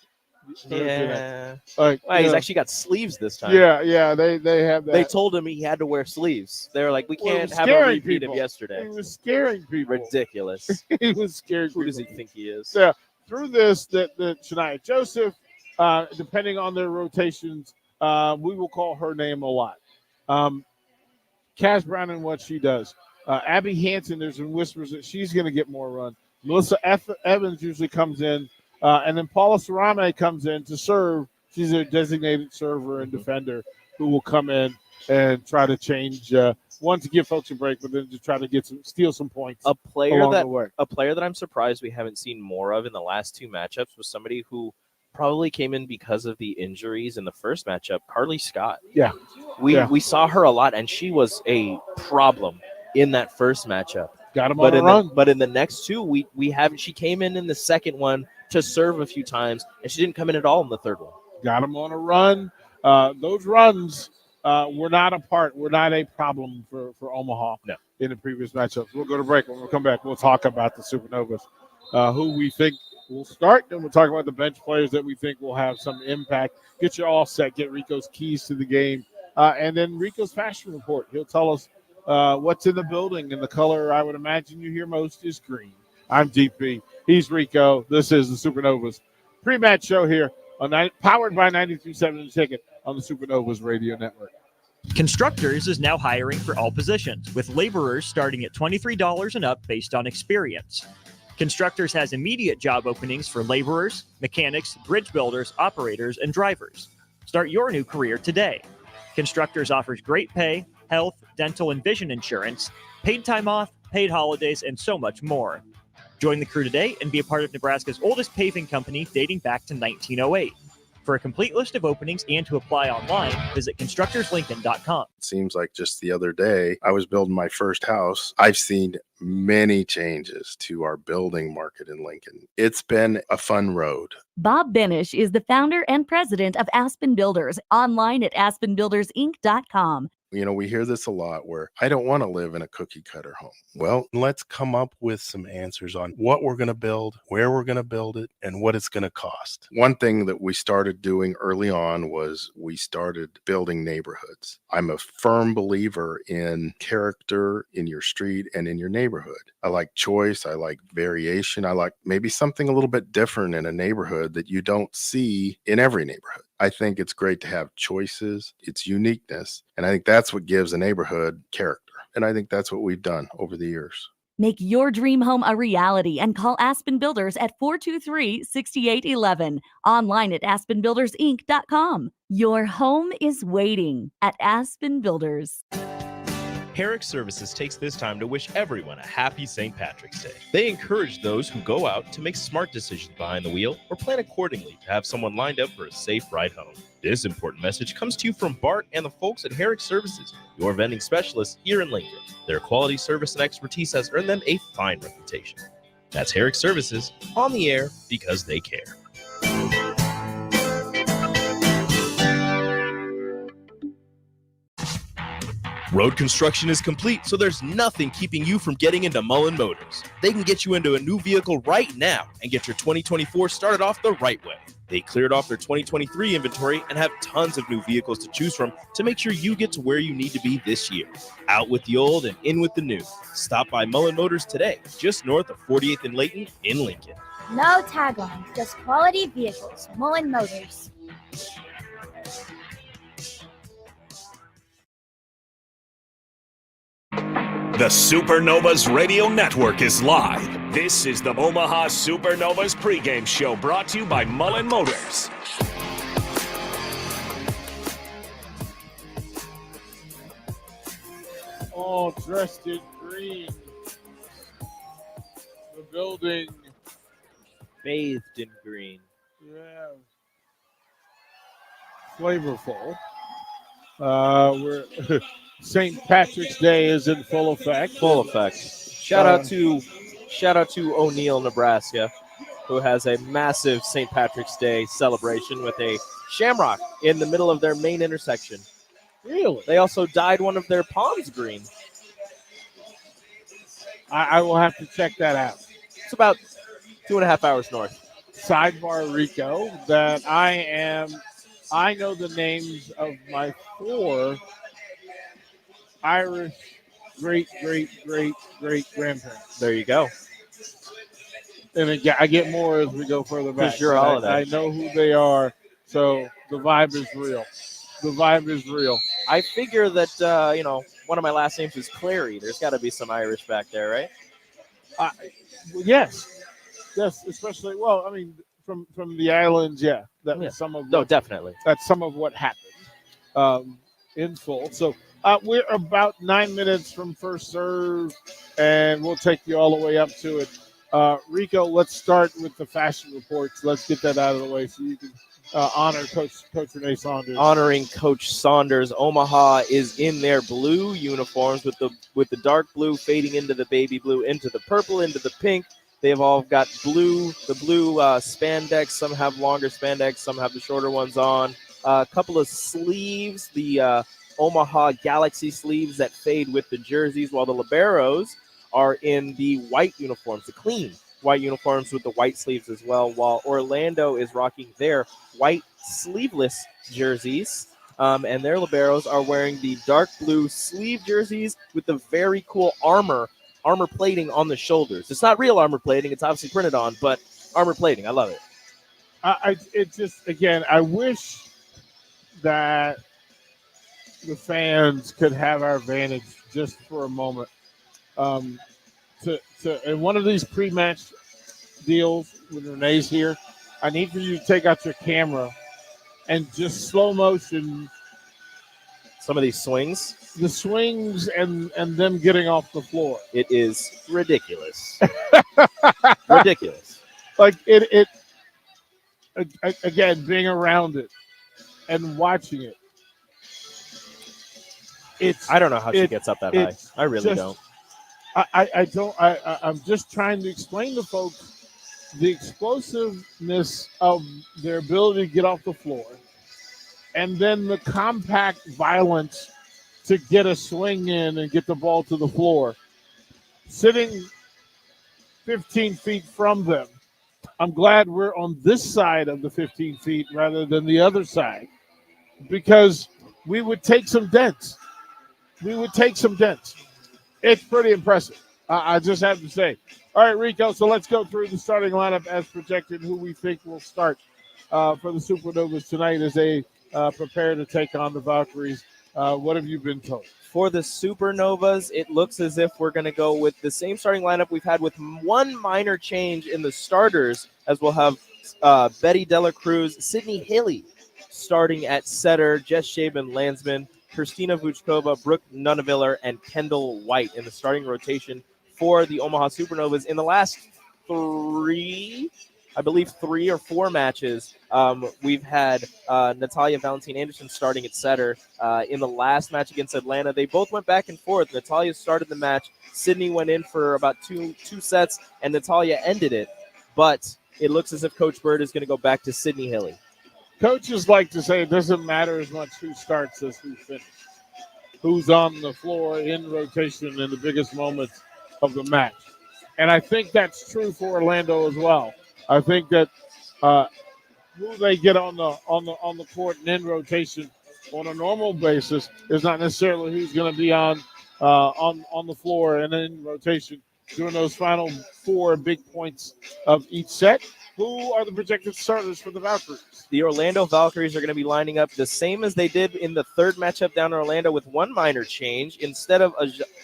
Yeah. Like, he's actually got sleeves this time. Yeah. They have that. They told him he had to wear sleeves. They were like, we can't have a repeat of yesterday. He was scaring people. Ridiculous. He was scaring people. Who does he think he is? Yeah. Through this, that Shania Joseph, depending on their rotations, we will call her name a lot. Cass Brown and what she does. Abby Hansen, there's some whispers that she's going to get more run. Melissa Evans usually comes in. And then Paula Sarame comes in to serve. She's a designated server and defender who will come in and try to change, one, to give folks a break, but then to try to steal some points. A player that I'm surprised we haven't seen more of in the last two matchups was somebody who probably came in because of the injuries in the first matchup, Carly Scott. Yeah. We saw her a lot, and she was a problem in that first matchup. Got him on a run. But in the next two, we haven't. She came in the second one to serve a few times, and she didn't come in at all in the third one. Got him on a run. Those runs were not a problem for Omaha in the previous matchups. We'll go to break. When we come back, we'll talk about the Supernovas, who we think will start, and we'll talk about the bench players that we think will have some impact. Get you all set. Get Rico's keys to the game, and then Rico's fashion report. He'll tell us what's in the building, and the color I would imagine you hear most is green. I'm DP. He's Rico. This is the Supernovas pre-match show here powered by 93.7 The Ticket on the Supernovas Radio Network. Constructors is now hiring for all positions, with laborers starting at $23 and up based on experience. Constructors has immediate job openings for laborers, mechanics, bridge builders, operators, and drivers. Start your new career today. Constructors offers great pay, health, dental, and vision insurance, paid time off, paid holidays, and so much more. Join the crew today and be a part of Nebraska's oldest paving company dating back to 1908. For a complete list of openings and to apply online, visit constructorslincoln.com. It seems like just the other day, I was building my first house. I've seen many changes to our building market in Lincoln. It's been a fun road. Bob Benish is the founder and president of Aspen Builders, online at aspenbuildersinc.com. You know, we hear this a lot where I don't want to live in a cookie cutter home. Well, let's come up with some answers on what we're going to build, where we're going to build it, and what it's going to cost. One thing that we started doing early on was we started building neighborhoods. I'm a firm believer in character in your street and in your neighborhood. I like choice. I like variation. I like maybe something a little bit different in a neighborhood that you don't see in every neighborhood. I think it's great to have choices, its uniqueness, and I think that's what gives a neighborhood character. And I think that's what we've done over the years. Make your dream home a reality and call Aspen Builders at 423-6811. Online at aspenbuildersinc.com. Your home is waiting at Aspen Builders. Herrick Services takes this time to wish everyone a happy St. Patrick's Day. They encourage those who go out to make smart decisions behind the wheel or plan accordingly to have someone lined up for a safe ride home. This important message comes to you from Bart and the folks at Herrick Services, your vending specialists here in Lincoln. Their quality service and expertise has earned them a fine reputation. That's Herrick Services, on the air because they care. Road construction is complete, so there's nothing keeping you from getting into Mullen Motors. They can get you into a new vehicle right now and get your 2024 started off the right way. They cleared off their 2023 inventory and have tons of new vehicles to choose from to make sure you get to where you need to be this year. Out with the old and in with the new. Stop by Mullen Motors today, just north of 48th and Layton in Lincoln. No tagline, just quality vehicles. Mullen Motors. The Supernovas Radio Network is live. This is the Omaha Supernovas pregame show brought to you by Mullen Motors. All dressed in green. The building bathed in green. Yeah. Flavorful. We're St. Patrick's Day is in full effect. Full effect. Shout out to O'Neill, Nebraska, who has a massive St. Patrick's Day celebration with a shamrock in the middle of their main intersection. Really? They also dyed one of their palms green. I will have to check that out. It's about 2.5 hours north. Sidebar, Rico, that I know the names of my 4 Irish great-great-great-great-grandparents. There you go. And again, I get more as we go further back. You're all of that. I know who they are, so the vibe is real. The vibe is real. I figure that, one of my last names is Clary. There's got to be some Irish back there, right? Yes, especially, well, I mean, from the islands, yeah. Some of definitely. That's some of what happened in full. So we're about 9 minutes from first serve, and we'll take you all the way up to it. Rico, let's start with the fashion reports. Let's get that out of the way so you can honor Coach Renee Saunders. Honoring Coach Saunders. Omaha is in their blue uniforms with the dark blue fading into the baby blue, into the purple, into the pink. They've all got blue spandex. Some have longer spandex. Some have the shorter ones on. A couple of sleeves, the Omaha Galaxy sleeves that fade with the jerseys, while the liberos are in the white uniforms, the clean white uniforms with the white sleeves as well, while Orlando is rocking their white sleeveless jerseys, and their liberos are wearing the dark blue sleeve jerseys with the very cool armor plating on the shoulders. It's not real armor plating, it's obviously printed on, but armor plating, I love it. It just, again, I wish that the fans could have our advantage just for a moment. In one of these pre-match deals when Renee's here, I need for you to take out your camera and just slow motion some of these swings. The swings and them getting off the floor. It is ridiculous. Ridiculous. Like it again, being around it and watching it, I don't know how she gets up that high. I really don't. I don't. I'm just trying to explain to folks the explosiveness of their ability to get off the floor, and then the compact violence to get a swing in and get the ball to the floor. Sitting 15 feet from them, I'm glad we're on this side of the 15 feet rather than the other side, because we would take some dents. It's pretty impressive. I just have to say. All right, Rico, so let's go through the starting lineup as projected, who we think will start for the Supernovas tonight as they prepare to take on the Valkyries. What have you been told? For the Supernovas, it looks as if we're going to go with the same starting lineup we've had, with one minor change in the starters, as we'll have Betty Dela Cruz, Sydney Haley starting at setter, Jess Shaban Landsman, Christina Vuchkova, Brooke Nuneviller, and Kendall White in the starting rotation for the Omaha Supernovas. In the last three or four matches, we've had Natalia Valentine Anderson starting at setter. In the last match against Atlanta, they both went back and forth. Natalia started the match. Sydney went in for about two sets, and Natalia ended it. But it looks as if Coach Bird is going to go back to Sydney Hilly. Coaches like to say it doesn't matter as much who starts as who finishes. Who's on the floor in rotation in the biggest moments of the match. And I think that's true for Orlando as well. I think that who they get on the court and in rotation on a normal basis is not necessarily who's going to be on the floor and in rotation during those final 4 big points of each set. Who are the projected starters for the Valkyries? The Orlando Valkyries are going to be lining up the same as they did in the third matchup down in Orlando, with one minor change. Instead of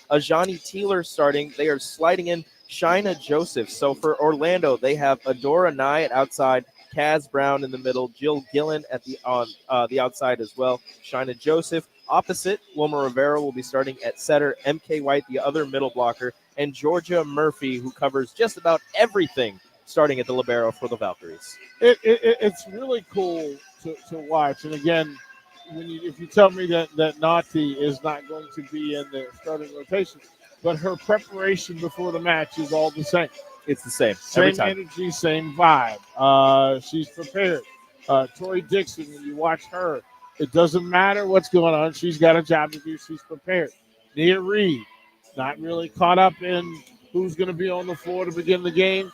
Ajani Teeler starting, they are sliding in Shina Joseph. So for Orlando, they have Adora Nye at outside, Kaz Brown in the middle, Jill Gillen at the outside as well, Shina Joseph. Opposite, Wilma Rivera will be starting at setter, MK White, the other middle blocker, and Georgia Murphy, who covers just about everything, starting at the libero for the Valkyries. It's really cool to watch. And again, if you tell me that Nati is not going to be in the starting rotation, but her preparation before the match is all the same. It's the same. Same energy, same vibe. She's prepared. Tori Dixon, when you watch her, it doesn't matter what's going on. She's got a job to do. She's prepared. Nia Reed, not really caught up in who's going to be on the floor to begin the game.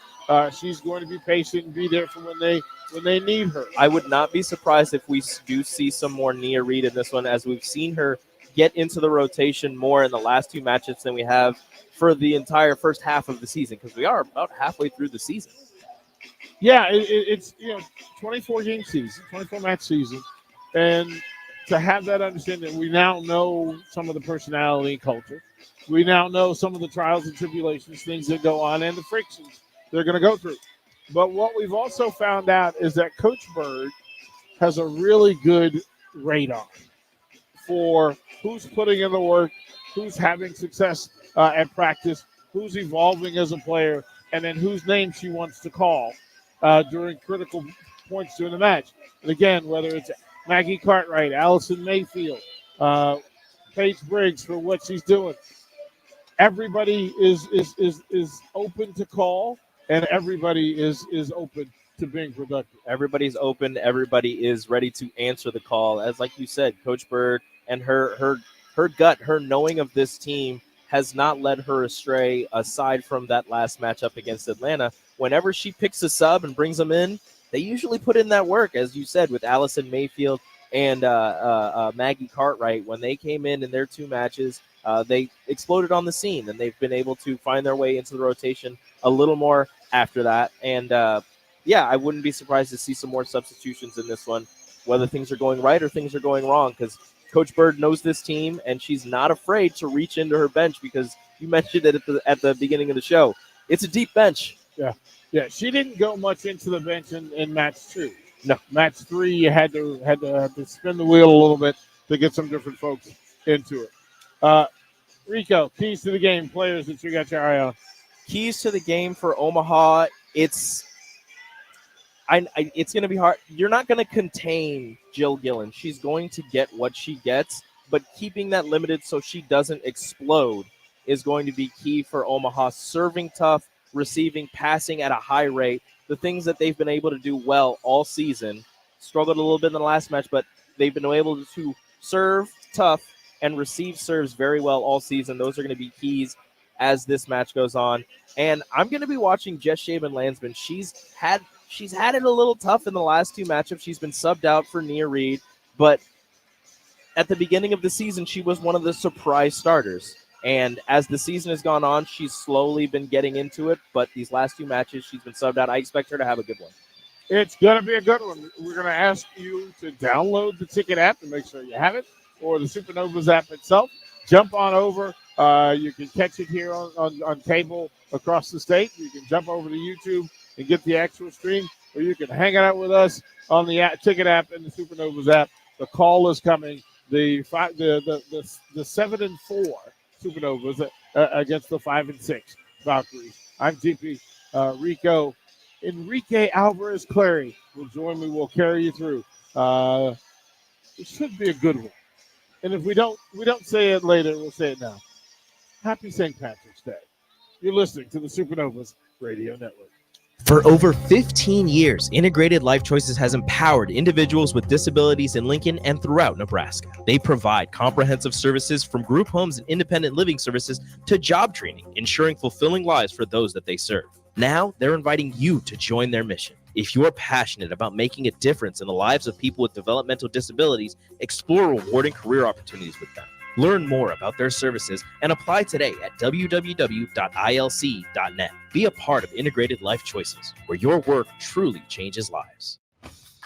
She's going to be patient and be there for when they need her. I would not be surprised if we do see some more Nia Reed in this one, as we've seen her get into the rotation more in the last 2 matches than we have for the entire first half of the season, because we are about halfway through the season. Yeah, it's 24 game season, 24 match season, and to have that understanding, we now know some of the personality and culture. We now know some of the trials and tribulations, things that go on, and the frictions they're going to go through. But what we've also found out is that Coach Bird has a really good radar for who's putting in the work, who's having success at practice, who's evolving as a player, and then whose name she wants to call during critical points during the match. And again, whether it's Maggie Cartwright, Allison Mayfield, Paige Briggs for what she's doing, everybody is open to call, and everybody is open to being productive. Everybody's open. Everybody is ready to answer the call. As like you said, Coach Bird and her gut, her knowing of this team has not led her astray, aside from that last matchup against Atlanta. Whenever she picks a sub and brings them in, they usually put in that work, as you said, with Allison Mayfield and Maggie Cartwright. When they came in their 2 matches, they exploded on the scene, and they've been able to find their way into the rotation a little more after that. And I wouldn't be surprised to see some more substitutions in this one, whether things are going right or things are going wrong, because Coach Bird knows this team, and she's not afraid to reach into her bench, because you mentioned it at the beginning of the show. It's a deep bench. Yeah. She didn't go much into the bench in match 2. No, match 3 you had to spin the wheel a little bit to get some different folks into it. Rico, keys to the game, players that you got your eye on. Keys to the game for Omaha. it's going to be hard. You're not going to contain Jill Gillen. She's going to get what she gets, but keeping that limited so she doesn't explode is going to be key for Omaha. Serving tough, receiving, passing at a high rate, the things that they've been able to do well all season. Struggled a little bit in the last match, but they've been able to serve tough and receive serves very well all season. Those are going to be keys as this match goes on. And I'm going to be watching Jess Shaban-Landsman. She's had it a little tough in the last two matchups. She's been subbed out for Nia Reed, but at the beginning of the season, she was one of the surprise starters. And as the season has gone on, she's slowly been getting into it. But these last two matches, she's been subbed out. I expect her to have a good one. It's going to be a good one. We're going to ask you to download the Ticket app and make sure you have it, or the Supernovas app itself. Jump on over. You can catch it here on cable across the state. You can jump over to YouTube and get the actual stream, or you can hang out with us on the Ticket app and the Supernovas app. The call is coming. The 7-4 Supernovas against the 5-6 Valkyries. I'm GP Rico. Enrique Alvarez Clary will join me. We'll carry you through. It should be a good one. And if we don't say it later, we'll say it now. Happy St. Patrick's Day. You're listening to the Supernovas Radio Network. For over 15 years, Integrated Life Choices has empowered individuals with disabilities in Lincoln and throughout Nebraska. They provide comprehensive services from group homes and independent living services to job training, ensuring fulfilling lives for those that they serve. Now, they're inviting you to join their mission. If you're passionate about making a difference in the lives of people with developmental disabilities, explore rewarding career opportunities with them. Learn more about their services and apply today at www.ilc.net. Be a part of Integrated Life Choices, where your work truly changes lives.